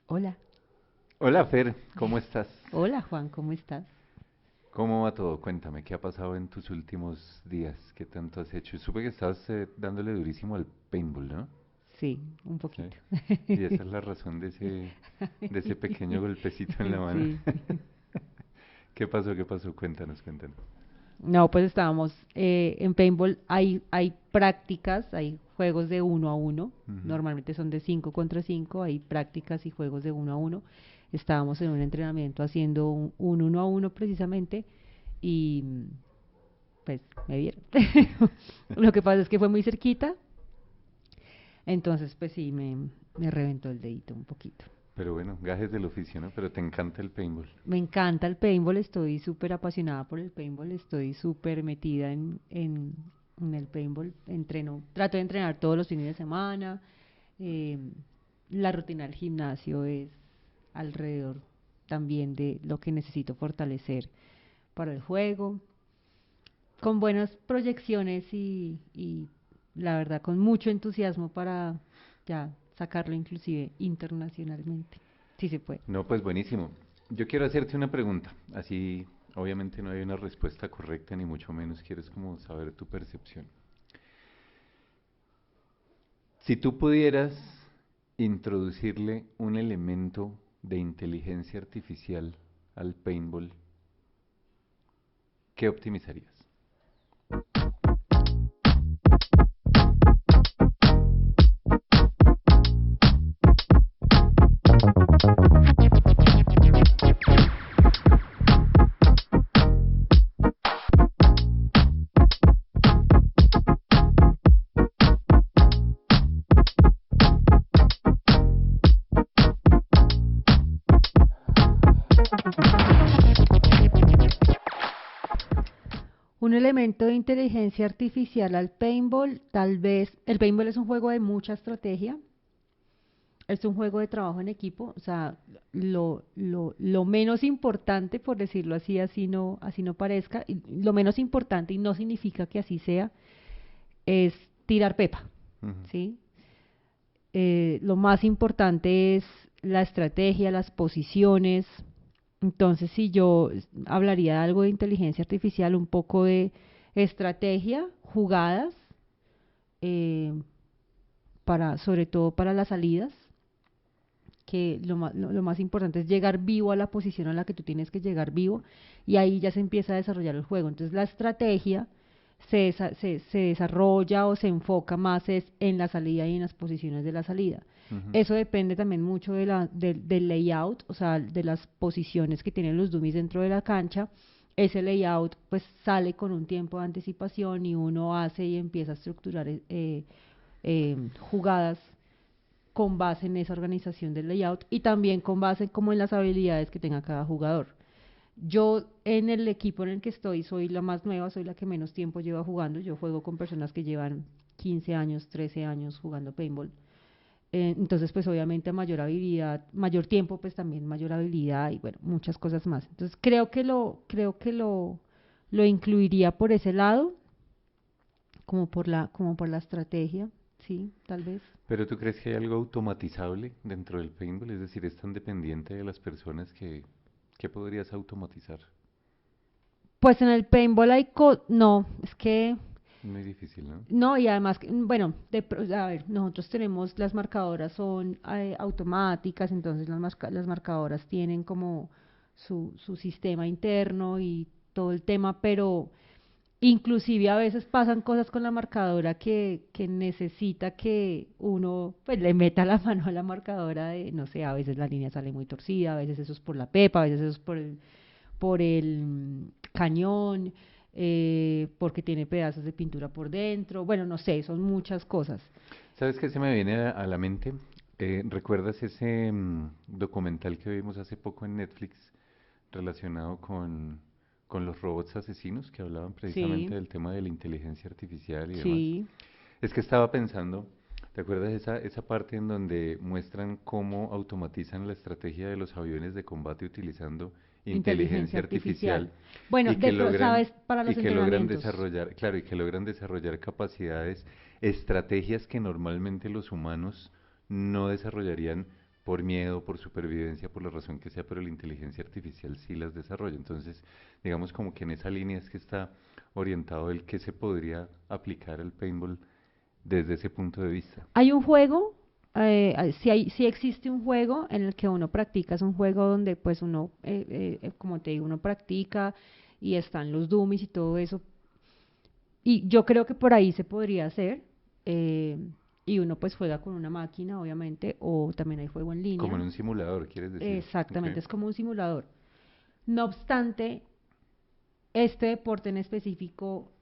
Hola, Hola Fer, ¿cómo estás? hola Juan, ¿cómo estás? ¿Cómo va todo? Cuéntame, ¿qué ha pasado en tus últimos días? ¿Qué tanto has hecho? Supe que estabas dándole durísimo al paintball, ¿no? Sí, un Sí. poquito. Y esa es la razón de ese pequeño golpecito en la mano. Sí. ¿Qué pasó? ¿Qué pasó? Cuéntanos, cuéntanos. No, pues estábamos en paintball, hay prácticas, hay juegos de uno a uno, Ujú. normalmente son de 5 contra 5, hay prácticas y juegos de uno a uno. Estábamos en un entrenamiento haciendo un uno a uno precisamente y pues me vieron. Lo que pasa es que fue muy cerquita, entonces pues sí, me reventó el dedito un poquito. Pero bueno, gajes del oficio, ¿no? Pero te encanta el paintball. Me encanta el paintball, estoy súper apasionada por el paintball, estoy súper metida en el paintball, entreno, trato de entrenar todos los fines de semana, eh, la rutina del gimnasio es alrededor también de lo que necesito fortalecer para el juego, con buenas proyecciones y la verdad con mucho entusiasmo para ya sacarlo inclusive internacionalmente, si se puede. No, pues buenísimo. Yo quiero hacerte una pregunta. Así, obviamente no hay una respuesta correcta, ni mucho menos. Quieres como saber tu percepción. Si tú pudieras introducirle un elemento de inteligencia artificial al paintball, ¿qué optimizarías? Un elemento de inteligencia artificial al paintball, tal vez, el paintball es un juego de mucha estrategia, es un juego de trabajo en equipo, o sea, lo menos importante, por decirlo así, así no parezca, y lo menos importante, y no significa que así sea, es tirar pepa, Ujú. ¿sí? Lo más importante es la estrategia, las posiciones. Entonces, si yo hablaría de algo de inteligencia artificial, un poco de estrategia, jugadas, eh, sobre todo para las salidas, que lo más importante es llegar vivo a la posición a la que tú tienes que llegar vivo y ahí ya se empieza a desarrollar el juego. Entonces la estrategia se desarrolla o se enfoca más es en la salida y en las posiciones de la salida. Ujú. Eso depende también mucho del layout, o sea, de las posiciones que tienen los dummies dentro de la cancha. Ese layout pues sale con un tiempo de anticipación y uno hace y empieza a estructurar jugadas con base en esa organización del layout y también con base como en las habilidades que tenga cada jugador. Yo en el equipo en el que estoy soy la más nueva, soy la que menos tiempo lleva jugando. Yo juego con personas que llevan 15 años, 13 años jugando paintball. Entonces, pues obviamente a mayor habilidad, mayor tiempo, pues también mayor habilidad y bueno, muchas cosas más. Entonces, lo incluiría por ese lado, como por la estrategia, sí, tal vez. Pero ¿tú crees que hay algo automatizable dentro del paintball? Es decir, es tan dependiente de las personas que podrías automatizar. Pues en el paintball no, es que Muy difícil, ¿no? no, y además, bueno, a ver, nosotros tenemos las marcadoras son automáticas, entonces las marcadoras tienen como su sistema interno y todo el tema, pero inclusive a veces pasan cosas con la marcadora que necesita que uno pues le meta la mano a la marcadora de, no sé, a veces la línea sale muy torcida, a veces eso es por la pepa, a veces eso es por el cañón, porque tiene pedazos de pintura por dentro. Bueno, no sé, son muchas cosas. ¿Sabes qué se me viene a la mente? ¿Recuerdas ese documental que vimos hace poco en Netflix relacionado con los robots asesinos que hablaban precisamente Sí, del tema de la inteligencia artificial y demás? sí, Es que estaba pensando, ¿te acuerdas esa parte en donde muestran cómo automatizan la estrategia de los aviones de combate utilizando inteligencia inteligencia artificial. artificial Bueno, y que logran sabes, para y los que logran entrenamientos. desarrollar, claro, y que logran desarrollar capacidades, estrategias que normalmente los humanos no desarrollarían por miedo, por supervivencia, por la razón que sea, pero la inteligencia artificial sí las desarrolla. Entonces, digamos como que en esa línea es que está orientado el que se podría aplicar al paintball desde ese punto de vista. Hay un juego, sí existe un juego en el que uno practica, es un juego donde pues uno, como te digo, uno practica y están los dummies y todo eso. Y yo creo que por ahí se podría hacer. eh, y uno pues juega con una máquina, obviamente, o también hay juego en Como línea. en un simulador, ¿quieres decir? Exactamente, Okay. es como un simulador. No obstante, este deporte en específico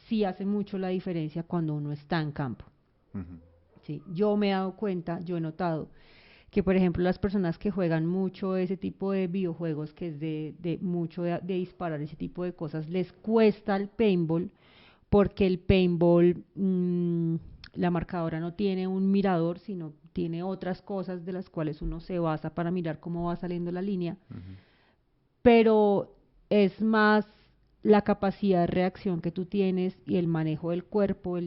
sí hace mucho la diferencia cuando uno está en campo. Ujú. Sí, yo me he dado cuenta, yo he notado que, por ejemplo, las personas que juegan mucho ese tipo de videojuegos, que es de mucho de disparar ese tipo de cosas, les cuesta el paintball porque el paintball, la marcadora no tiene un mirador, sino tiene otras cosas de las cuales uno se basa para mirar cómo va saliendo la línea, Ujú. pero es más la capacidad de reacción que tú tienes y el manejo del cuerpo,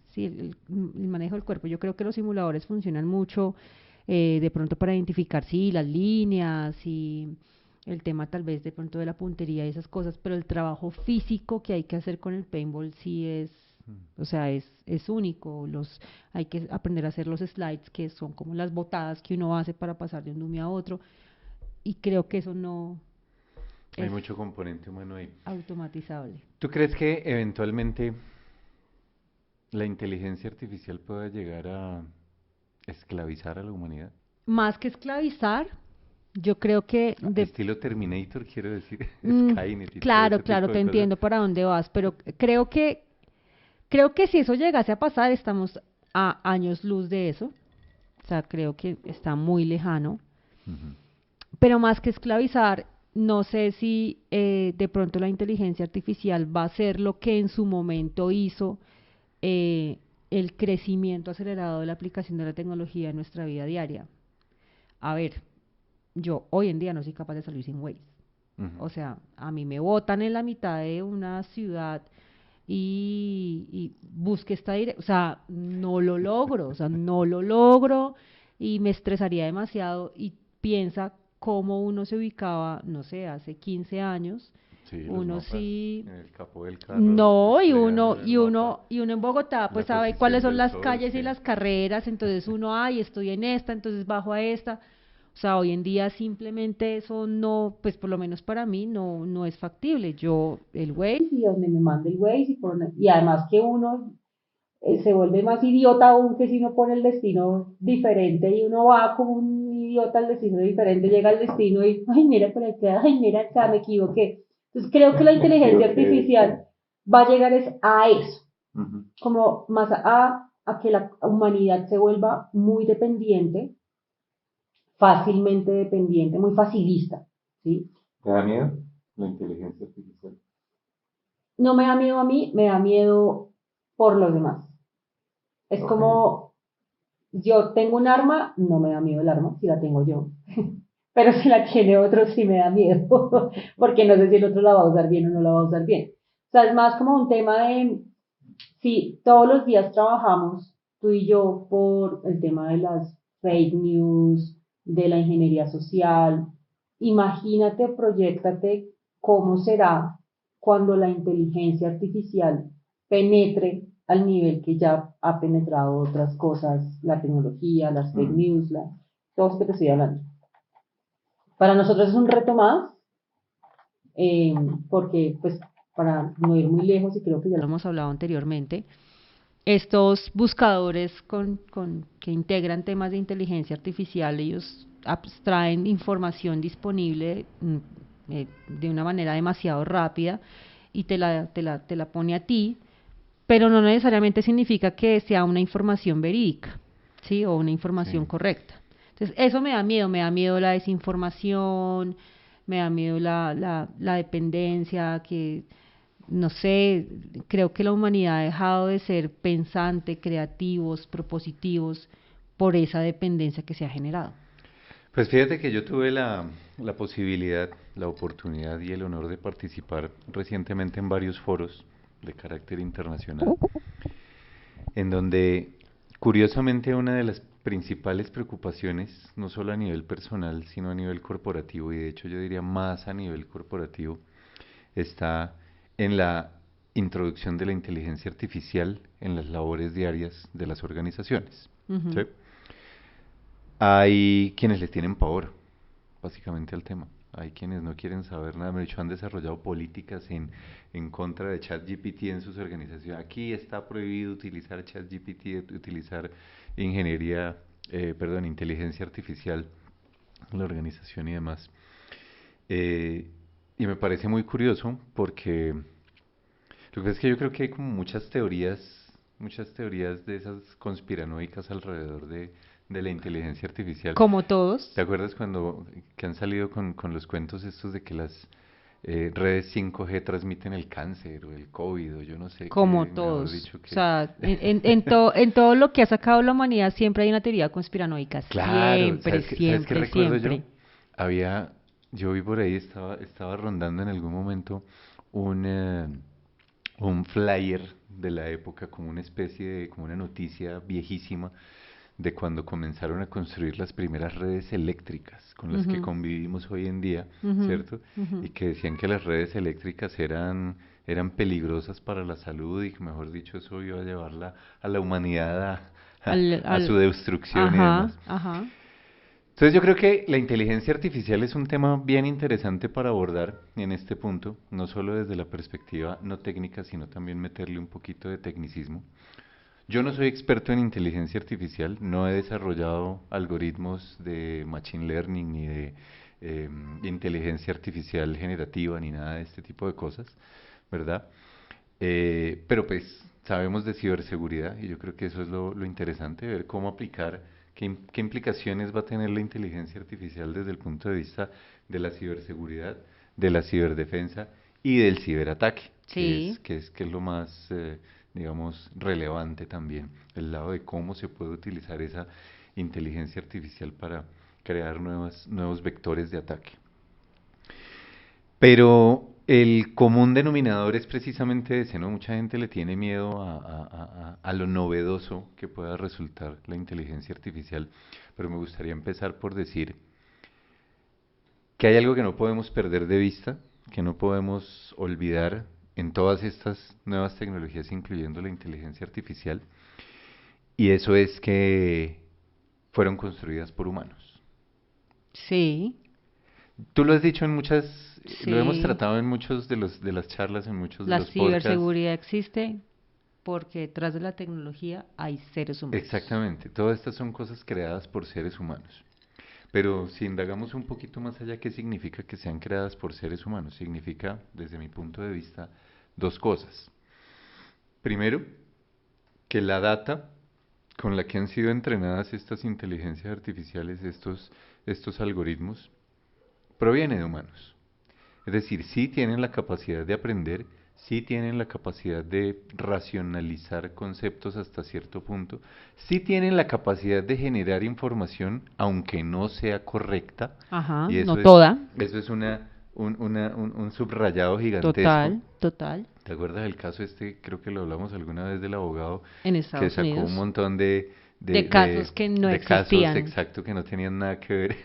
sí, el manejo del cuerpo. Yo creo que los simuladores funcionan mucho de pronto para identificar, sí, las líneas y el tema tal vez de pronto de la puntería y esas cosas, pero el trabajo físico que hay que hacer con el paintball sí es, Mm. o sea, es único. Hay que aprender a hacer los slides, que son como las botadas que uno hace para pasar de un dummy a otro, y creo que eso no Hay es mucho componente humano ahí. automatizable. ¿Tú crees que eventualmente la inteligencia artificial pueda llegar a esclavizar a la humanidad? Más que esclavizar, yo creo que Estilo Terminator, quiero decir, mm, Skynet y todo claro, ese claro, tipo te de cosas. entiendo para dónde vas, pero creo que si eso llegase a pasar, estamos a años luz de eso. O sea, creo que está muy lejano. Ujú. Pero más que esclavizar, no sé si de pronto la inteligencia artificial va a ser lo que en su momento hizo eh, el crecimiento acelerado de la aplicación de la tecnología en nuestra vida diaria. A ver, yo hoy en día no soy capaz de salir sin Waze. Ujú. O sea, a mí me botan en la mitad de una ciudad y busque esta dirección. O sea, no lo logro, o sea, no lo logro y me estresaría demasiado. Y piensa cómo uno se ubicaba, no sé, hace 15 años. Sí, los Uno mapas sí, en el capó del carro no, desplegando en el mapa y uno en Bogotá, pues la sabe cuáles posición son del las sol, calles y sí. las carreras, entonces uno, ay, estoy en esta, entonces bajo a esta. O sea, hoy en día simplemente eso no, pues por lo menos para mí no es factible. Yo, el Waze y donde me mande el Waze y además que uno se vuelve más idiota aún que si uno pone el destino diferente y uno va como un idiota al destino diferente, llega al destino y, ay, mira por acá, ay, mira acá, me equivoqué. Entonces creo que la inteligencia artificial va a llegar es a eso, Ujú. como más a que la humanidad se vuelva muy dependiente, fácilmente dependiente, muy facilista, ¿sí? ¿Te da miedo la inteligencia artificial? No me da miedo a mí, me da miedo por los demás. Es Ok. como, yo tengo un arma, no me da miedo el arma, si la tengo yo. Pero si la tiene otro, sí me da miedo, porque no sé si el otro la va a usar bien o no la va a usar bien. O sea, es más como un tema de, si todos los días trabajamos, tú y yo, por el tema de las fake news, de la ingeniería social, imagínate, proyéctate cómo será cuando la inteligencia artificial penetre al nivel que ya ha penetrado otras cosas, la tecnología, las fake Mm. news, todo esto que te estoy hablando. Para nosotros es un reto más, eh, porque pues para no ir muy lejos, y creo que ya lo hemos hablado anteriormente, estos buscadores que integran temas de inteligencia artificial, ellos abstraen información disponible de una manera demasiado rápida y te la pone a ti, pero no necesariamente significa que sea una información verídica, ¿sí? O una información Sí. correcta. Entonces, eso me da miedo la desinformación, me da miedo la dependencia, que no sé, creo que la humanidad ha dejado de ser pensante, creativos, propositivos por esa dependencia que se ha generado. Pues fíjate que yo tuve la posibilidad, la oportunidad y el honor de participar recientemente en varios foros de carácter internacional, en donde curiosamente una de las principales preocupaciones, no solo a nivel personal, sino a nivel corporativo, y de hecho yo diría más a nivel corporativo, está en la introducción de la inteligencia artificial en las labores diarias de las organizaciones. ¿Sí? Ujú. Hay quienes les tienen pavor, básicamente, al tema. Hay quienes no quieren saber nada. De hecho, han desarrollado políticas en contra de ChatGPT en sus organizaciones. Aquí está prohibido utilizar ChatGPT, utilizar inteligencia artificial en la organización y demás. Eh, y me parece muy curioso porque lo que pasa es que yo creo que hay como muchas teorías de esas conspiranoicas alrededor de la inteligencia artificial. Como ¿Te todos, acuerdas cuando que han salido con los cuentos estos de que las redes 5G transmiten el cáncer o el COVID o yo no sé como qué, mejor todos. dicho O que... sea, en todo lo que ha sacado la humanidad siempre hay una teoría conspiranoica. Claro, Siempre, sabes qué siempre, recuerdo yo? siempre. Había, yo vi por ahí, estaba rondando en algún momento un, eh, un flyer de la época, como una especie de, como una noticia viejísima de cuando comenzaron a construir las primeras redes eléctricas con las que Ujú, convivimos hoy en día, ujú, ¿cierto? ujú. Y que decían que las redes eléctricas eran peligrosas para la salud y que, mejor dicho, eso iba a llevarla a la humanidad Al, a su al, destrucción y ajá, demás. ajá. Entonces yo creo que la inteligencia artificial es un tema bien interesante para abordar en este punto, no solo desde la perspectiva no técnica, sino también meterle un poquito de tecnicismo. Yo no soy experto en inteligencia artificial, no he desarrollado algoritmos de machine learning ni de inteligencia artificial generativa ni nada de este tipo de cosas, ¿verdad? Pero pues sabemos de ciberseguridad y yo creo que eso es lo interesante, ver cómo aplicar, qué implicaciones va a tener la inteligencia artificial desde el punto de vista de la ciberseguridad, de la ciberdefensa y del ciberataque, Sí. que es lo más, digamos, relevante también, el lado de cómo se puede utilizar esa inteligencia artificial para crear nuevos vectores de ataque. Pero el común denominador es precisamente ese, ¿no? Mucha gente le tiene miedo a lo novedoso que pueda resultar la inteligencia artificial, pero me gustaría empezar por decir que hay algo que no podemos perder de vista, que no podemos olvidar en todas estas nuevas tecnologías, incluyendo la inteligencia artificial, y eso es que fueron construidas por humanos. Sí, Tú lo has dicho lo hemos sí. tratado en muchos de las charlas, en muchos de La los podcasts. ciberseguridad existe porque detrás de la tecnología hay seres humanos. Exactamente, todas estas son cosas creadas por seres humanos. Pero si indagamos un poquito más allá, ¿qué significa que sean creadas por seres humanos? Significa, desde mi punto de vista, dos cosas. Primero, que la data con la que han sido entrenadas estas inteligencias artificiales, estos algoritmos, proviene de humanos. Es decir, sí tienen la capacidad de aprender, sí tienen la capacidad de racionalizar conceptos hasta cierto punto, sí tienen la capacidad de generar información, aunque no sea correcta, Ajá, y no toda. eso es un subrayado gigantesco. Total, total. ¿Te acuerdas del caso este? Creo que lo hablamos alguna vez del abogado En que Estados sacó un Unidos. montón De casos que no de casos existían. exacto que no tenían nada que ver,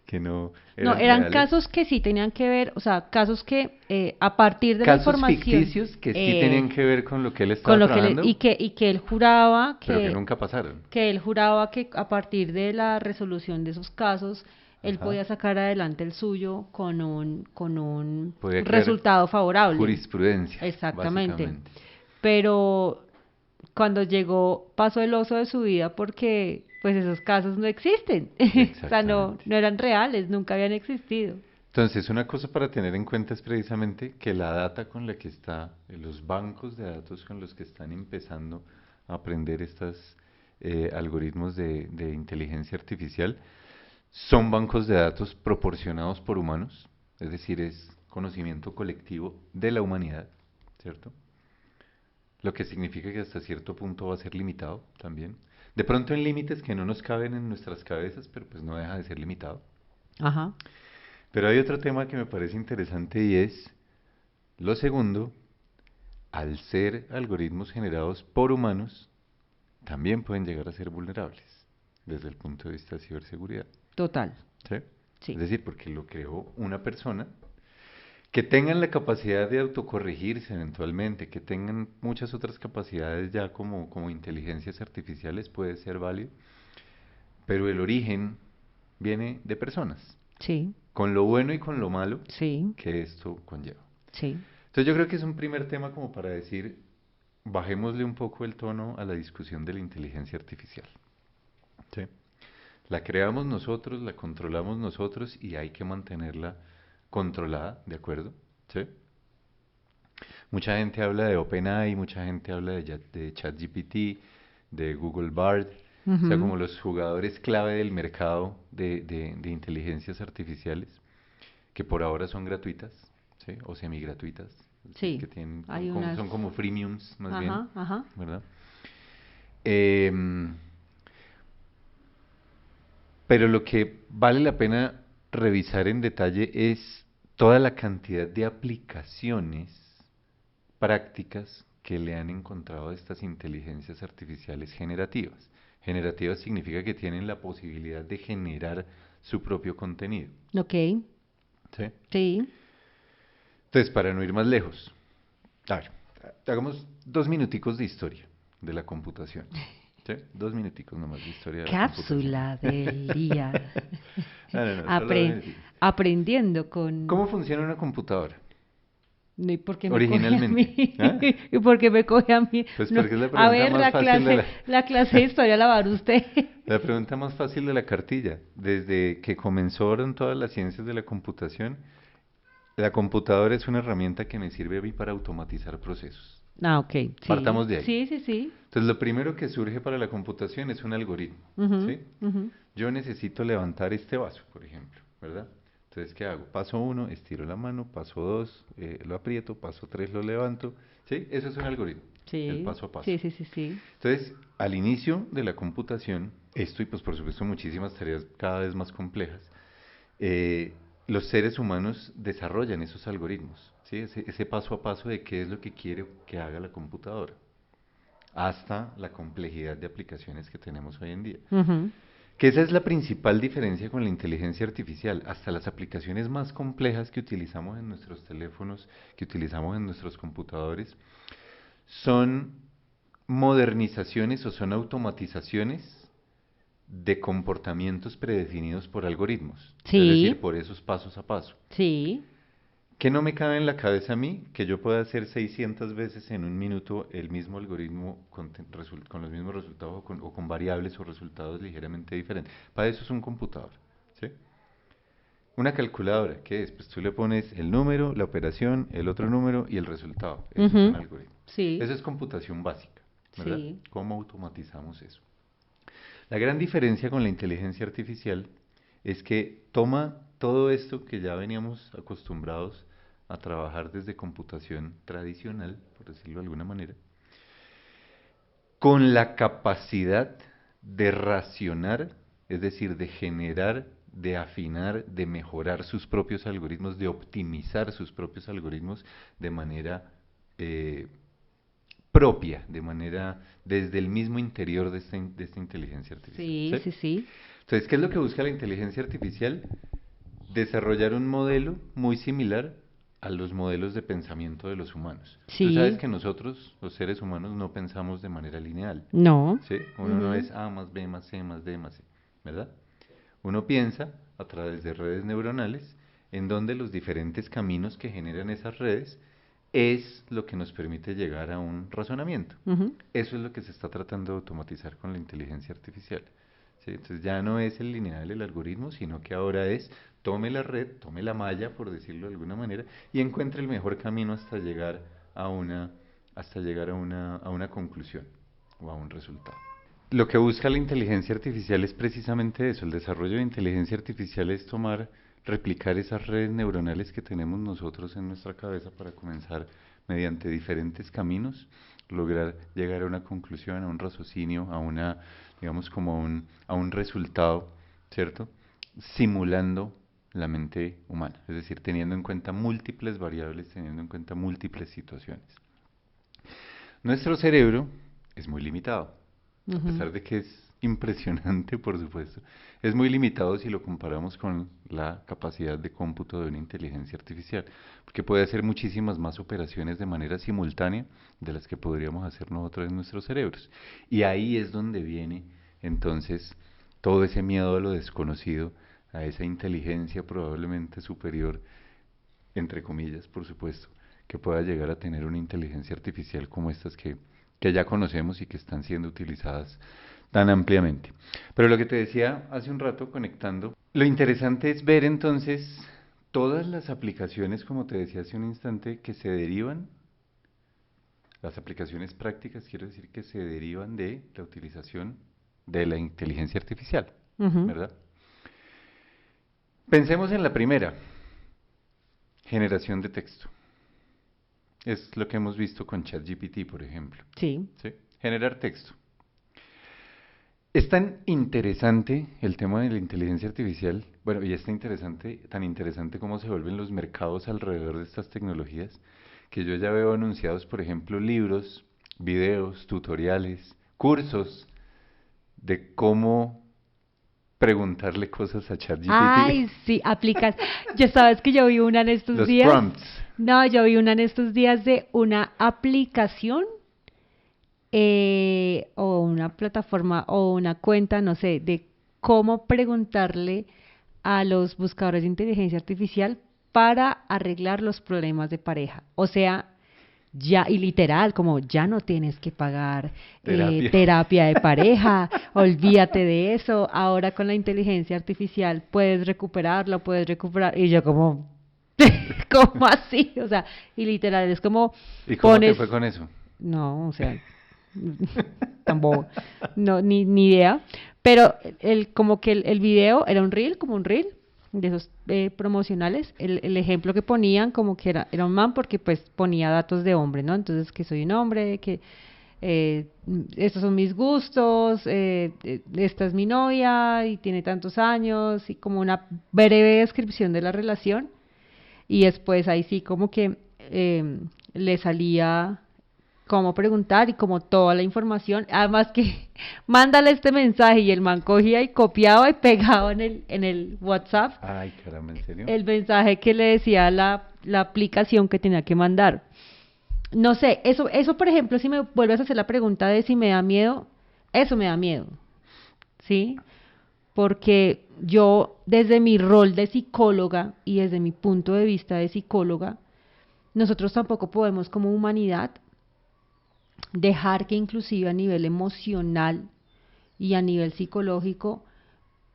que no No, eran eran reales. casos que sí tenían que ver, o sea, casos que a partir de la Casos información, ficticios que sí tenían que ver con lo que él con estaba lo que trabajando, y que él juraba pero que nunca pasaron. que él juraba que a partir de la resolución de esos casos él Ajá. podía sacar adelante el suyo con un Podía crear resultado favorable. jurisprudencia, Exactamente. básicamente. Pero cuando llegó, pasó el oso de su vida porque pues esos casos no existen. O sea, Exactamente. no eran reales, nunca habían existido. Entonces, una cosa para tener en cuenta es precisamente que la data con la que está, los bancos de datos con los que están empezando a aprender estos algoritmos de inteligencia artificial, son bancos de datos proporcionados por humanos, es decir, es conocimiento colectivo de la humanidad, ¿cierto? Lo que significa que hasta cierto punto va a ser limitado también. De pronto en límites que no nos caben en nuestras cabezas, pero pues no deja de ser limitado. Ajá. Pero hay otro tema que me parece interesante y es lo segundo, al ser algoritmos generados por humanos, también pueden llegar a ser vulnerables. desde el punto de vista de ciberseguridad. Total, ¿Sí? sí. Es decir, porque lo creó una persona que tengan la capacidad de autocorregirse eventualmente, que tengan muchas otras capacidades ya como inteligencias artificiales puede ser válido, pero el origen viene de personas, Sí, con lo bueno y con lo malo sí, que esto conlleva. sí. Entonces yo creo que es un primer tema como para decir, bajémosle un poco el tono a la discusión de la inteligencia artificial. ¿Sí? La creamos nosotros, la controlamos nosotros y hay que mantenerla controlada, ¿de acuerdo? ¿Sí? Mucha gente habla de OpenAI, mucha gente habla de ChatGPT, de Google Bard, o sea, Ujú. como los jugadores clave del mercado de inteligencias artificiales, que por ahora son gratuitas, ¿sí? O semi-gratuitas, es decir, Sí, que tienen, hay unas. son como freemiums más bien, Ajá, ajá. ¿verdad? Em, pero lo que vale la pena revisar en detalle es toda la cantidad de aplicaciones prácticas que le han encontrado a estas inteligencias artificiales generativas. Generativas significa que tienen la posibilidad de generar su propio contenido. Ok, ¿Sí? sí. Entonces, para no ir más lejos, a ver, hagamos 2 minuticos de historia de la computación. ¿Sí? 2 minuticos nomás de historia de la computación. Cápsula del día. No, no, no, solo 2 minuticos. Aprendiendo con. ¿Cómo funciona una computadora? No, ¿y por qué me coge a Originalmente. mí? ¿Ah? ¿Y por qué me coge a mí? Pues No, porque es la a pregunta ver, más fácil de la clase de historia la va a dar usted. la pregunta más fácil de la cartilla. Desde que comenzaron todas las ciencias de la computación, la computadora es una herramienta que me sirve a mí para automatizar procesos. Ah, ok, sí, Partamos de ahí. sí, sí, sí. Entonces, lo primero que surge para la computación es un algoritmo, Ujú, ¿sí? ujú. Yo necesito levantar este vaso, por ejemplo, ¿verdad? Entonces, ¿qué hago? Paso 1, estiro la mano, paso 2, lo aprieto, paso 3, lo levanto, ¿sí? Eso es un algoritmo, el Sí, paso a paso. sí, sí, sí, sí. Entonces, al inicio de la computación, esto y pues por supuesto muchísimas tareas cada vez más complejas, eh, los seres humanos desarrollan esos algoritmos, ¿sí? Ese paso a paso de qué es lo que quiere que haga la computadora, hasta la complejidad de aplicaciones que tenemos hoy en día. Ujú. Que esa es la principal diferencia con la inteligencia artificial. Hasta las aplicaciones más complejas que utilizamos en nuestros teléfonos, que utilizamos en nuestros computadores, son modernizaciones o son automatizaciones de comportamientos predefinidos por algoritmos, es decir, Sí, por esos pasos a paso. sí. ¿Qué no me cabe en la cabeza a mí? Que yo pueda hacer 600 veces en un minuto el mismo algoritmo con los mismos resultados o con variables o resultados ligeramente diferentes. Para eso es un computador, ¿sí? Una calculadora, ¿qué es? Pues tú le pones el número, la operación, el otro número y el resultado. Eso es un Ujú. algoritmo. Sí, Eso es computación básica, ¿verdad? sí. ¿Cómo automatizamos eso? La gran diferencia con la inteligencia artificial es que toma todo esto que ya veníamos acostumbrados a trabajar desde computación tradicional, por decirlo de alguna manera, con la capacidad de racionar, es decir, de generar, de afinar, de mejorar sus propios algoritmos, de optimizar sus propios algoritmos de manera propia, de manera desde el mismo interior de esta inteligencia artificial. Sí, ¿Sí? sí, sí. Entonces, ¿qué es lo que busca la inteligencia artificial? Desarrollar un modelo muy similar a los modelos de pensamiento de los humanos. Tú sabes Sí. que nosotros, los seres humanos, no pensamos de manera lineal, No. ¿sí? Uno no Ujú. es A más B más C más D más C, ¿verdad? Uno piensa a través de redes neuronales en donde los diferentes caminos que generan esas redes es lo que nos permite llegar a un razonamiento. Ujú. Eso es lo que se está tratando de automatizar con la inteligencia artificial. ¿Sí? Entonces ya no es el lineal el algoritmo, sino que ahora es tome la red, tome la malla, por decirlo de alguna manera, y encuentre el mejor camino a una, hasta llegar a una conclusión o a un resultado. Lo que busca la inteligencia artificial es precisamente eso. El desarrollo de inteligencia artificial es tomar, replicar esas redes neuronales que tenemos nosotros en nuestra cabeza para comenzar mediante diferentes caminos, lograr llegar a una conclusión, a un raciocinio, a una, digamos, a un resultado, ¿cierto? Simulando la mente humana, es decir, teniendo en cuenta múltiples variables, teniendo en cuenta múltiples situaciones. Nuestro cerebro es muy limitado, a Ujú. pesar de que es impresionante, por supuesto. Es muy limitado si lo comparamos con la capacidad de cómputo de una inteligencia artificial, porque puede hacer muchísimas más operaciones de manera simultánea de las que podríamos hacer nosotros en nuestros cerebros. Y ahí es donde viene entonces todo ese miedo a lo desconocido, a esa inteligencia probablemente superior, entre comillas, por supuesto, que pueda llegar a tener una inteligencia artificial como estas que ya conocemos y que están siendo utilizadas tan ampliamente. Pero lo que te decía hace un rato, conectando, lo interesante es ver entonces todas las aplicaciones, como te decía hace un instante, que se derivan, las aplicaciones prácticas, quiero decir, que se derivan de la utilización de la inteligencia artificial, Ujú. ¿verdad? Pensemos en la primera, generación de texto. Es lo que hemos visto con ChatGPT, por ejemplo. Sí. ¿Sí? Generar texto. Es tan interesante el tema de la inteligencia artificial, bueno, y es tan interesante cómo se vuelven los mercados alrededor de estas tecnologías, que yo ya veo anunciados, por ejemplo, libros, videos, tutoriales, cursos de cómo preguntarle cosas a ChatGPT. Ay, sí, aplicas. Ya sabes que yo vi una en estos Los días. prompts. No, yo vi una en estos días de una aplicación o una plataforma o una cuenta, no sé, de cómo preguntarle a los buscadores de inteligencia artificial para arreglar los problemas de pareja. O sea, ya, y literal, como ya no tienes que pagar Terapia. terapia de pareja, olvídate de eso, ahora con la inteligencia artificial puedes recuperarlo, puedes recuperar, y yo como, ¿cómo así? O sea, y literal, es como ¿Y cómo te pones, fue con eso? no, o sea, tampoco, no, ni idea, pero como que el video era un reel, como un reel de esos promocionales, el ejemplo que ponían como que era un man porque pues ponía datos de hombre, ¿no? Entonces que soy un hombre, que estos son mis gustos, esta es mi novia y tiene tantos años y como una breve descripción de la relación y después ahí sí como que le salía cómo preguntar y como toda la información, además que mándale este mensaje y el man cogía y copiaba y pegaba en el WhatsApp Ay, caramba, ¿en serio? el mensaje que le decía la aplicación que tenía que mandar. No sé, eso por ejemplo, si me vuelves a hacer la pregunta de si me da miedo, eso me da miedo, ¿sí? Porque yo desde mi rol de psicóloga y desde mi punto de vista de psicóloga, nosotros tampoco podemos como humanidad dejar que inclusive a nivel emocional y a nivel psicológico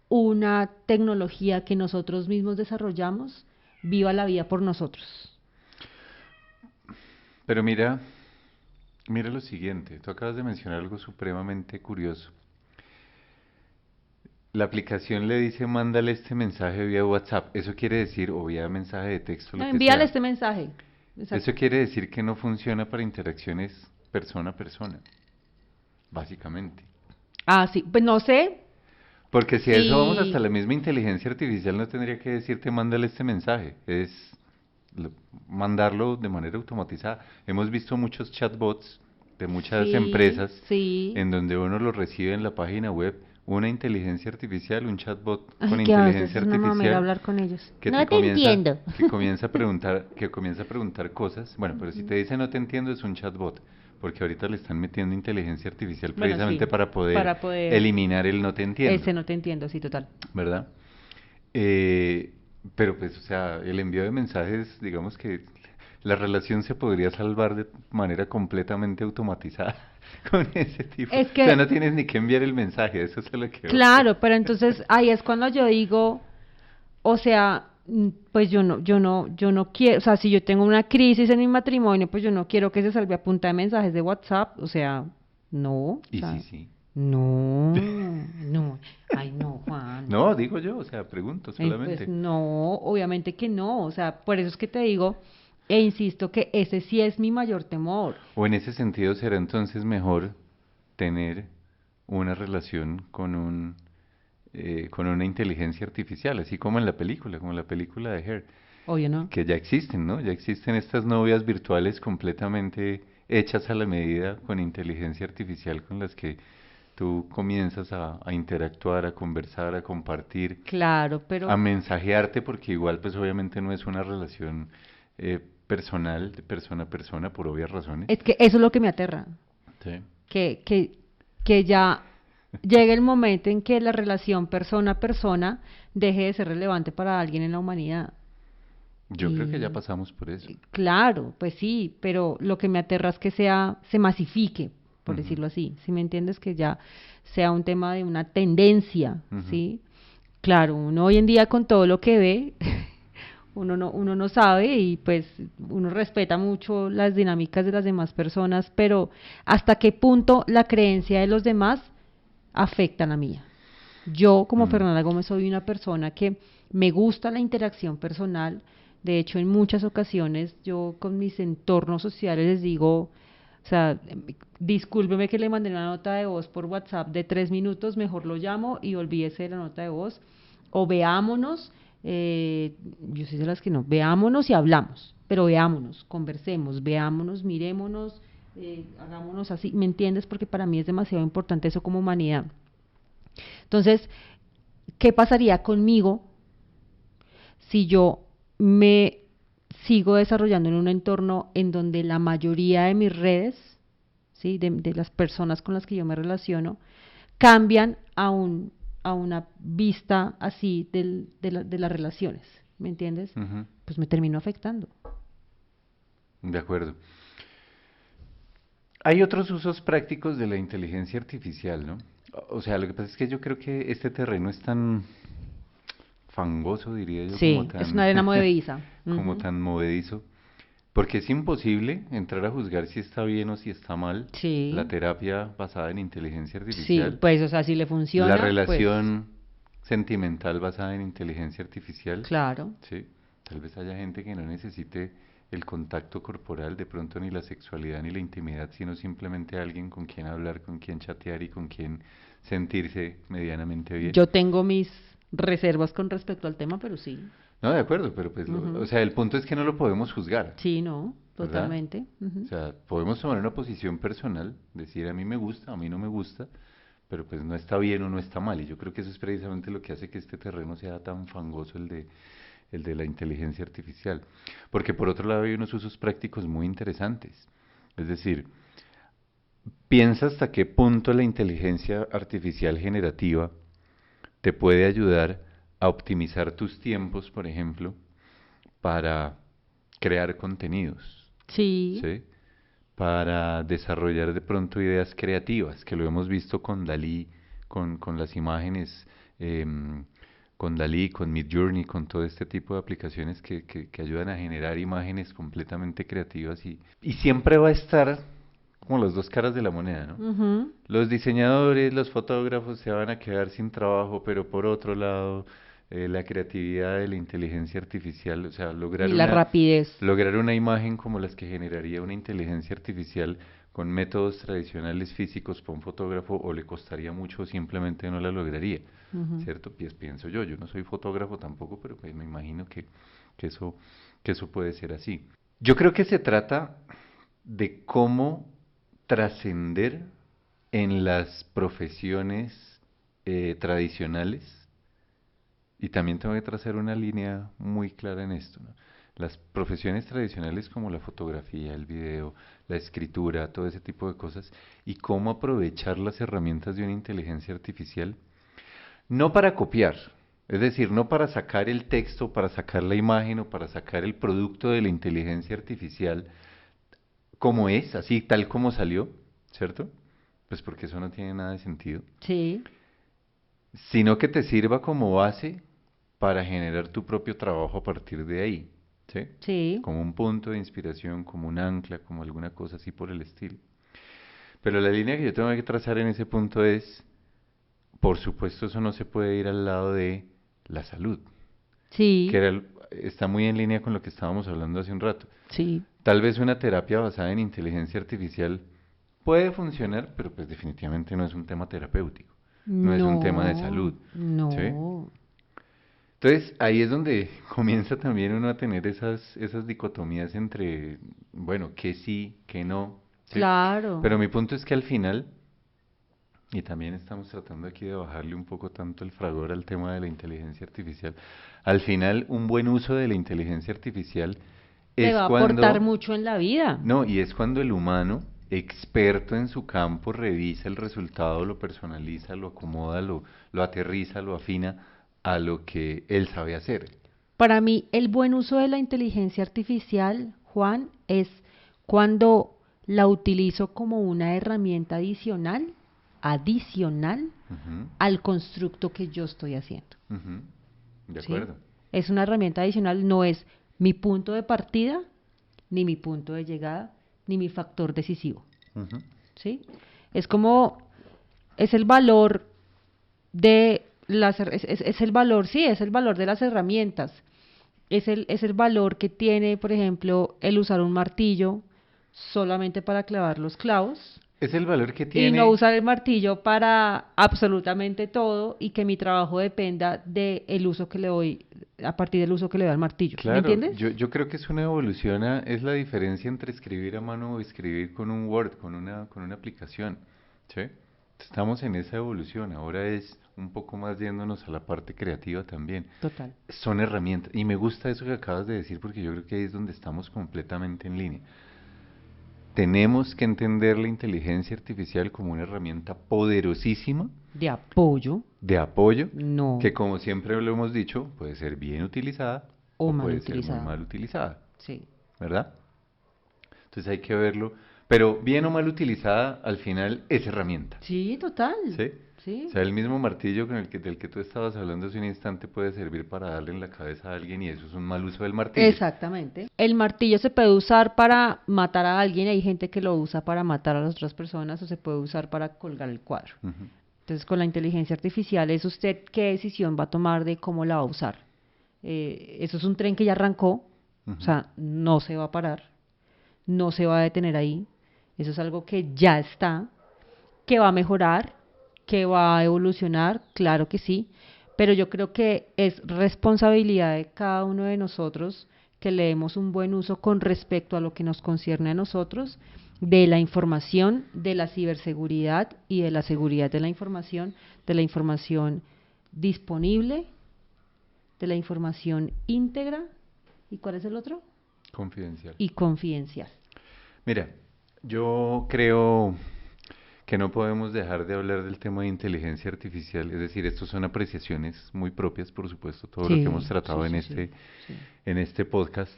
una tecnología que nosotros mismos desarrollamos viva la vida por nosotros. Pero mira, mira lo siguiente, tú acabas de mencionar algo supremamente curioso. La aplicación le dice, mándale este mensaje vía WhatsApp. Eso quiere decir, o vía mensaje de texto, No, lo que envíale sea. este mensaje. Eso Exacto. quiere decir que no funciona para interacciones persona a persona, básicamente. Ah, sí, pues no sé Porque si a eso vamos, hasta si... la misma inteligencia artificial no tendría que decirte, mándale este mensaje. Es lo- mandarlo de manera automatizada. Hemos visto muchos chatbots de muchas Sí, empresas sí. en donde uno lo recibe en la página web, una inteligencia artificial, un chatbot Ay, con que a veces inteligencia es una mamera artificial hablar con ellos. que No te entiendo. que comienza a preguntar cosas. Bueno, pero si te dice no te entiendo es un chatbot, porque ahorita le están metiendo inteligencia artificial Bueno, precisamente sí, para poder para poder... eliminar el no te entiendo, Ese no te entiendo, sí, total. ¿verdad? Eh, pero pues, o sea, el envío de mensajes, digamos que la relación se podría salvar de manera completamente automatizada con ese tipo. Es O sea, no que, tienes ni que enviar el mensaje, eso es a lo que voy. claro, pero entonces ahí es cuando yo digo, o sea, pues yo no quiero, o sea, si yo tengo una crisis en mi matrimonio, pues yo no quiero que se salve a punta de mensajes de WhatsApp, o sea, no, o Y sí, sea, sí. no, ay no, Juan, No, digo yo, o sea, pregunto pues solamente. no, obviamente que no, o sea, por eso es que te digo, e insisto que ese sí es mi mayor temor. O en ese sentido será entonces mejor tener una relación con una inteligencia artificial, así como en la película de Her, Obvio no. que ya existen, ¿no? Ya existen estas novias virtuales completamente hechas a la medida con inteligencia artificial con las que Tú comienzas a interactuar, a conversar, a compartir, Claro, a pero mensajearte, porque igual pues obviamente no es una relación personal, de persona a persona, por obvias razones. es que eso es lo que me aterra, Sí. que, que, que ya llegue el momento en que la relación persona a persona deje de ser relevante para alguien en la humanidad. Yo creo que ya Y pasamos por eso. claro, pues sí, pero lo que me aterra es que se masifique, por Ujú, decirlo así. Si me entiendes, que ya sea un tema de una tendencia, ujú. ¿sí? Claro, uno hoy en día con todo lo que ve, uno no sabe y pues uno respeta mucho las dinámicas de las demás personas, pero ¿hasta qué punto la creencia de los demás afecta a la mía? Yo, como Mm. Fernanda Gómez, soy una persona que me gusta la interacción personal. De hecho, en muchas ocasiones yo con mis entornos sociales les digo, o sea, discúlpeme que le mandé una nota de voz por WhatsApp de 3 minutos, mejor lo llamo y olvídese de la nota de voz. O veámonos, yo soy de las que no, veámonos y hablamos, pero veámonos, conversemos, veámonos, mirémonos, hagámonos así, ¿me entiendes? Porque para mí es demasiado importante eso como humanidad. Entonces, ¿qué pasaría conmigo si yo me sigo desarrollando en un entorno en donde la mayoría de mis redes, ¿sí? de las personas con las que yo me relaciono, cambian a una vista así de las relaciones? ¿Me entiendes? Ujú. Pues me termino afectando. De acuerdo. Hay otros usos prácticos de la inteligencia artificial, ¿no? O sea, lo que pasa es que yo creo que este terreno es tan fangoso, diría yo, como Sí, es una tan, arena movediza. como Ujú. tan movedizo, porque es imposible entrar a juzgar si está bien o si está mal la Sí, terapia basada en inteligencia sí, artificial, pues o sea, si le la funciona, pues relación sentimental basada en inteligencia artificial, claro. ¿sí? Tal vez haya gente que no necesite el contacto corporal, de pronto ni la sexualidad ni la intimidad, sino simplemente alguien con quien hablar, con quien chatear y con quien sentirse medianamente bien. Yo tengo mis reservas con respecto al tema, pero sí. No, de acuerdo, pero pues, o Ujú. sea, el punto es que no lo podemos juzgar, Sí, no, ¿verdad? totalmente. O Ujú. sea, podemos tomar una posición personal, decir a mí me gusta, a mí no me gusta, pero pues no está bien o no está mal. Y yo creo que eso es precisamente lo que hace que este terreno sea tan fangoso, el de la inteligencia artificial. Porque por otro lado hay unos usos prácticos muy interesantes. Es decir, piensa hasta qué punto la inteligencia artificial generativa te puede ayudar a optimizar tus tiempos, por ejemplo, para crear contenidos, Sí, ¿sí? Para desarrollar de pronto ideas creativas, que lo hemos visto con Dalí, con las imágenes, em, con Dalí, con Midjourney, con todo este tipo de aplicaciones que ayudan a generar imágenes completamente creativas y siempre va a estar como las dos caras de la moneda, ¿no? ujú. Los diseñadores, los fotógrafos se van a quedar sin trabajo, pero por otro lado, la creatividad de la inteligencia artificial, o sea, Y la rapidez. lograr una imagen como las que generaría una inteligencia artificial con métodos tradicionales físicos para un fotógrafo o le costaría mucho o simplemente no la lograría, Ujú. ¿cierto? Pues pienso yo no soy fotógrafo tampoco, pero pues me imagino que eso, que eso puede ser así. Yo creo que se trata de cómo trascender en las profesiones tradicionales, y también tengo que trazar una línea muy clara en esto, ¿no? Las profesiones tradicionales como la fotografía, el video, la escritura, todo ese tipo de cosas, y cómo aprovechar las herramientas de una inteligencia artificial, no para copiar, es decir, no para sacar el texto, para sacar la imagen o para sacar el producto de la inteligencia artificial como es, así tal como salió, ¿cierto? Pues porque eso no tiene nada de sentido, Sí, sino que te sirva como base para generar tu propio trabajo a partir de ahí, ¿sí? sí, Como un punto de inspiración, como un ancla, como alguna cosa así por el estilo. Pero la línea que yo tengo que trazar en ese punto es, por supuesto, eso no se puede ir al lado de la salud, que sí, está muy en línea con lo que estábamos hablando hace un rato. sí. Tal vez una terapia basada en inteligencia artificial puede funcionar, pero pues definitivamente no es un tema terapéutico, no es un tema de salud, No, ¿sí? no. Entonces ahí es donde comienza también uno a tener esas dicotomías entre, bueno, que sí, que no, ¿sí? Claro. Pero mi punto es que al final, y también estamos tratando aquí de bajarle un poco tanto el fragor al tema de la inteligencia artificial. Al final, un buen uso de la inteligencia artificial Te es va a aportar cuando, mucho en la vida. no, y es cuando el humano, experto en su campo, revisa el resultado, lo personaliza, lo acomoda, lo aterriza, lo afina a lo que él sabe hacer. Para mí, el buen uso de la inteligencia artificial, Juan, es cuando la utilizo como una herramienta adicional Ujú, al constructo que yo estoy haciendo. ujú, de ¿Sí? acuerdo. Es una herramienta adicional, no es mi punto de partida, ni mi punto de llegada, ni mi factor decisivo. Ujú. ¿Sí? Es como, es el valor de es el valor, sí, es el valor de las herramientas. Es el valor que tiene, por ejemplo, el usar un martillo solamente para clavar los clavos Es el valor que y no tiene. usar el martillo para absolutamente todo y que mi trabajo dependa del uso que le doy, a partir del uso que le doy al martillo. ¿Sí me Claro, entiendes? yo creo que es una evolución, es la diferencia entre escribir a mano o escribir con un Word, con una aplicación, ¿sí? Estamos en esa evolución, ahora es un poco más yéndonos a la parte creativa también. Total. Son herramientas, y me gusta eso que acabas de decir porque yo creo que ahí es donde estamos completamente en línea. Tenemos que entender la inteligencia artificial como una herramienta poderosísima De apoyo, de apoyo, no, que como siempre lo hemos dicho, puede ser bien utilizada o o mal puede ser muy utilizada. mal utilizada, Sí. ¿verdad? Entonces hay que verlo, pero bien o mal utilizada, al final es herramienta, Sí, total. ¿sí? O Sí. sea, el mismo martillo del que tú estabas hablando hace un instante puede servir para darle en la cabeza a alguien y eso es un mal uso del martillo. Exactamente. El martillo se puede usar para matar a alguien, hay gente que lo usa para matar a las otras personas o se puede usar para colgar el cuadro. Ujú, Entonces, con la inteligencia artificial es usted qué decisión va a tomar de cómo la va a usar. Eso es un tren que ya arrancó, o ujú. sea, no se va a parar, no se va a detener ahí. Eso es algo que ya está, que va a mejorar, que va a evolucionar, claro que sí, pero yo creo que es responsabilidad de cada uno de nosotros que le demos un buen uso con respecto a lo que nos concierne a nosotros, de la información, de la ciberseguridad y de la seguridad de la información disponible, de la información íntegra, ¿y cuál es el otro? Confidencial. Y confidencial. Mira, yo creo que no podemos dejar de hablar del tema de inteligencia artificial, es decir, estos son apreciaciones muy propias, por supuesto, todo lo que hemos Sí, sí, tratado sí, sí, sí. en este podcast.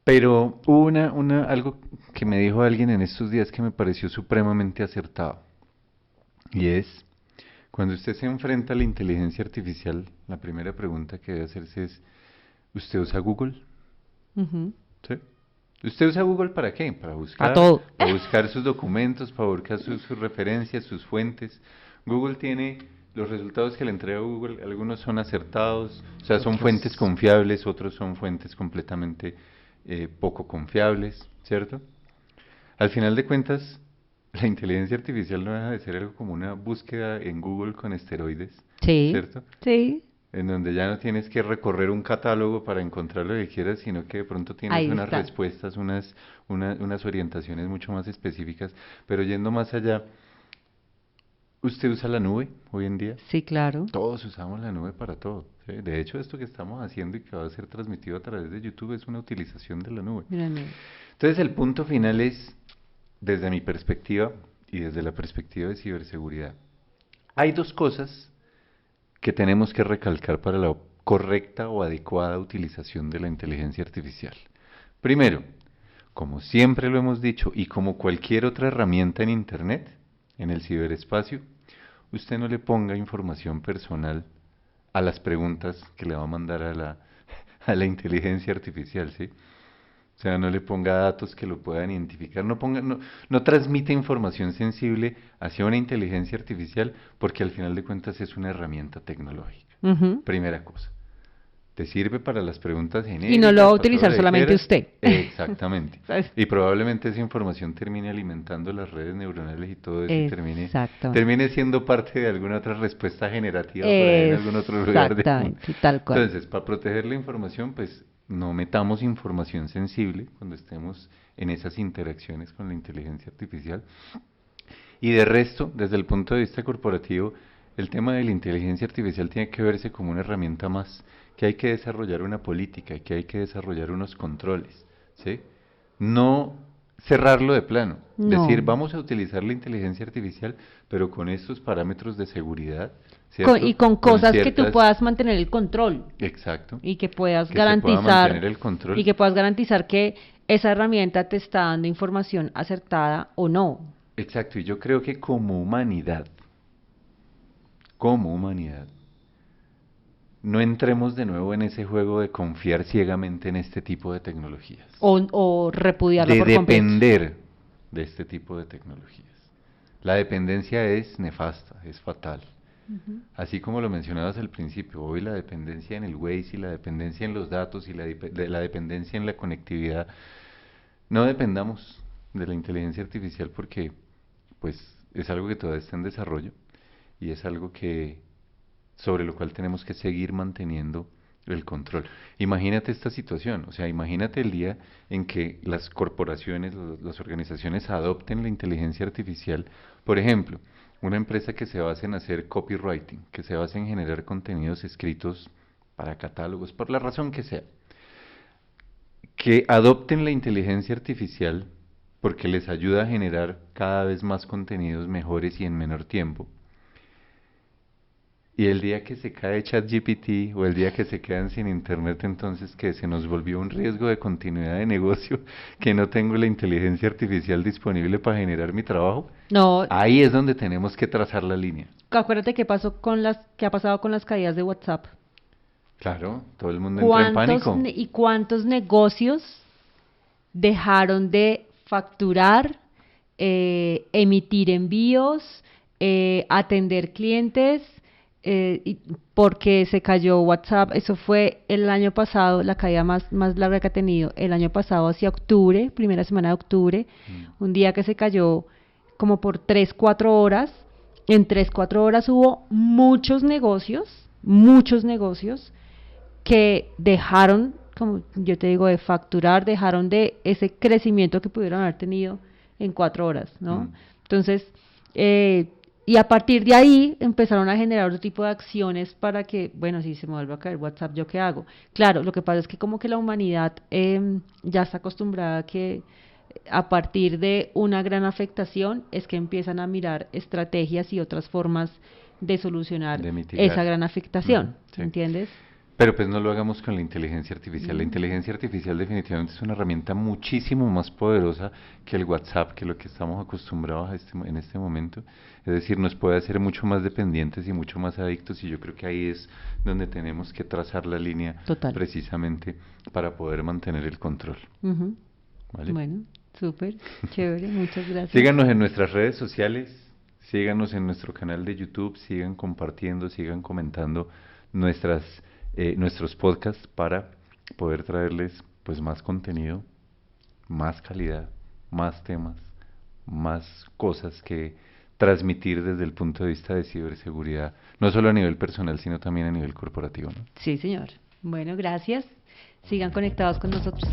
Pero hubo algo que me dijo alguien en estos días que me pareció supremamente acertado. Y es, cuando usted se enfrenta a la inteligencia artificial, la primera pregunta que debe hacerse es, ¿usted usa Google? Ujú. ¿Sí? ¿Usted usa Google para qué? Para todo. Para buscar sus documentos, para buscar sus referencias, sus fuentes. Google tiene los resultados que le entrega Google, algunos son acertados, o sea, son fuentes Otros. confiables, otros son fuentes completamente poco confiables, ¿cierto? Al final de cuentas, la inteligencia artificial no deja de ser algo como una búsqueda en Google con esteroides, Sí, ¿cierto? sí, En donde ya no tienes que recorrer un catálogo para encontrar lo que quieras, sino que de pronto tienes ahí unas está. respuestas, unas orientaciones mucho más específicas. Pero yendo más allá, ¿usted usa la nube hoy en día? Sí, claro. Todos usamos la nube para todo, ¿sí? De hecho, esto que estamos haciendo y que va a ser transmitido a través de YouTube es una utilización de la nube. Mírame. Entonces, el punto final es, desde mi perspectiva y desde la perspectiva de ciberseguridad, hay dos cosas que tenemos que recalcar para la correcta o adecuada utilización de la inteligencia artificial. Primero, como siempre lo hemos dicho y como cualquier otra herramienta en Internet, en el ciberespacio, usted no le ponga información personal a las preguntas que le va a mandar a la inteligencia artificial, ¿sí? O sea, no le ponga datos que lo puedan identificar, no transmite información sensible hacia una inteligencia artificial porque al final de cuentas es una herramienta tecnológica. Ujú. Primera cosa. Te sirve para las preguntas Y no lo va genéricas, a para todo utilizar lo que solamente quieras. usted. Exactamente. ¿Sabes? Y probablemente esa información termine alimentando las redes neuronales y todo eso y Exactamente. termine siendo parte de alguna otra respuesta generativa por ahí en algún otro lugar del mundo. Exactamente, tal cual. Entonces, para proteger la información, pues no metamos información sensible cuando estemos en esas interacciones con la inteligencia artificial. Y de resto, desde el punto de vista corporativo, el tema de la inteligencia artificial tiene que verse como una herramienta más, que hay que desarrollar una política, que hay que desarrollar unos controles, ¿sí? No cerrarlo de plano, decir, No. vamos a utilizar la inteligencia artificial, pero con estos parámetros de seguridad, ¿cierto? Y con Con cosas que tú ciertas, puedas mantener el control exacto, y que puedas que se pueda garantizar mantener el y control. que puedas garantizar que esa herramienta te está dando información acertada o no. Exacto, y yo creo que como humanidad, no entremos de nuevo en ese juego de confiar ciegamente en este tipo de tecnologías, O repudiarla de por completo. depender de este tipo de tecnologías. La dependencia es nefasta, es fatal. Así como lo mencionabas al principio, hoy la dependencia en el Waze y la dependencia en los datos y la dependencia en la conectividad, no dependamos de la inteligencia artificial porque pues es algo que todavía está en desarrollo y es algo que sobre lo cual tenemos que seguir manteniendo el control. Imagínate esta situación, o sea, imagínate el día en que las corporaciones, las organizaciones adopten la inteligencia artificial, por ejemplo, una empresa que se base en hacer copywriting, que se base en generar contenidos escritos para catálogos, por la razón que sea, que adopten la inteligencia artificial porque les ayuda a generar cada vez más contenidos mejores y en menor tiempo. Y el día que se cae ChatGPT o el día que se quedan sin internet, entonces que se nos volvió un riesgo de continuidad de negocio, que no tengo la inteligencia artificial disponible para generar mi trabajo, No, ahí es donde tenemos que trazar la línea. acuérdate qué ha pasado con las caídas de WhatsApp. Claro, todo el mundo entra en pánico. ¿Cuántos negocios dejaron de facturar, emitir envíos, atender clientes, porque se cayó WhatsApp? Eso fue el año pasado, la caída más larga que ha tenido, el año pasado hacia octubre, primera semana de octubre, un día que se cayó como por 3, 4 horas. En 3, 4 horas hubo muchos negocios que dejaron, como yo te digo, de facturar, dejaron de ese crecimiento que pudieron haber tenido en 4 horas, ¿no? Entonces, y a partir de ahí empezaron a generar otro tipo de acciones para que, bueno, si se me vuelve a caer WhatsApp, ¿yo qué hago? Claro, lo que pasa es que como que la humanidad ya está acostumbrada a que a partir de una gran afectación es que empiezan a mirar estrategias y otras formas de solucionar De mitigar. esa gran afectación, Sí. ¿entiendes? Pero pues no lo hagamos con la inteligencia artificial. La Mm. inteligencia artificial definitivamente es una herramienta muchísimo más poderosa que el WhatsApp, que lo que estamos acostumbrados en este momento. Es decir, nos puede hacer mucho más dependientes y mucho más adictos y yo creo que ahí es donde tenemos que trazar la línea Total. precisamente para poder mantener el control. Ujú. ¿Vale? Bueno, súper, chévere, muchas gracias. Síganos en nuestras redes sociales, síganos en nuestro canal de YouTube, sigan compartiendo, sigan comentando nuestros podcasts para poder traerles pues más contenido, más calidad, más temas, más cosas que transmitir desde el punto de vista de ciberseguridad, no solo a nivel personal, sino también a nivel corporativo, ¿no? Sí, señor. Bueno, gracias. Sigan conectados con nosotros.